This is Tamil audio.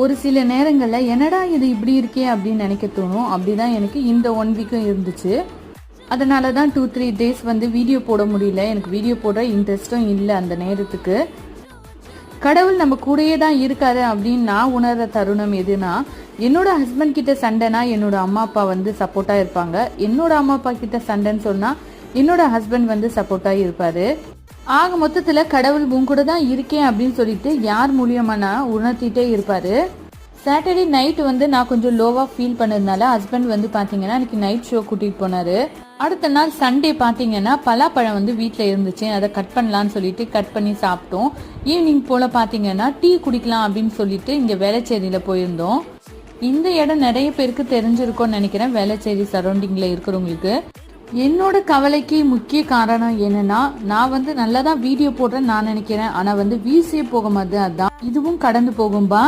ஒரு சில நேரங்களில் என்னடா இது இப்படி இருக்கே அப்படின்னு நினைக்க தோணும். அப்படிதான் எனக்கு இந்த 1 வீக்கும் இருந்துச்சு. அதனால தான் 2-3 டேஸ் வந்து வீடியோ போட முடியல. எனக்கு வீடியோ போடுற இன்ட்ரெஸ்ட்டும் இல்லை அந்த நேரத்துக்கு. கடவுள் நம்ம கூடயே தான் இருக்காரு அப்படின்னு நான் உணர்ற தருணம் எதுனா, என்னோட ஹஸ்பண்ட் கிட்ட சண்டைனா என்னோட அம்மா அப்பா வந்து சப்போர்ட்டா இருப்பாங்க. என்னோட அம்மா அப்பா கிட்ட சண்டைன்னு சொன்னா என்னோட ஹஸ்பண்ட் வந்து சப்போர்ட்டா இருப்பாரு. ஆக மொத்தத்துல கடவுள் உன் கூட தான் இருக்கேன் அப்படின்னு சொல்லிட்டு யார் மூலியமா உணர்த்திட்டே இருப்பாரு. சாட்டர்டே நைட் வந்து நான் கொஞ்சம் லோவா ஃபீல் பண்ணதுனால ஹஸ்பண்ட் வந்து பாத்தீங்கன்னா எனக்கு நைட் ஷோ கூட்டிட்டு போனாரு. அடுத்த நாள் சண்டே பாத்தீங்கன்னா பலாப்பழம் வந்து வீட்டில் இருந்துச்சு. அதை கட் பண்ணலான்னு சொல்லிட்டு கட் பண்ணி சாப்பிட்டோம். ஈவினிங் போல பாத்தீங்கன்னா டீ குடிக்கலாம் அப்படின்னு சொல்லிட்டு இங்க வேளச்சேரியில போயிருந்தோம். இந்த இடம் நிறைய பேருக்கு தெரிஞ்சிருக்கும்னு நினைக்கிறேன். வேளச்சேரி சரௌண்டிங்ல இருக்கிறவங்களுக்கு. என்னோட கவலைக்கு முக்கிய காரணம் என்னன்னா, நான் வந்து நல்லா தான் வீடியோ போடுறேன் நான் நினைக்கிறேன். ஆனா வந்து வீசியே போக மாட்டேன். அதான் இதுவும் கடந்து போகும்பா.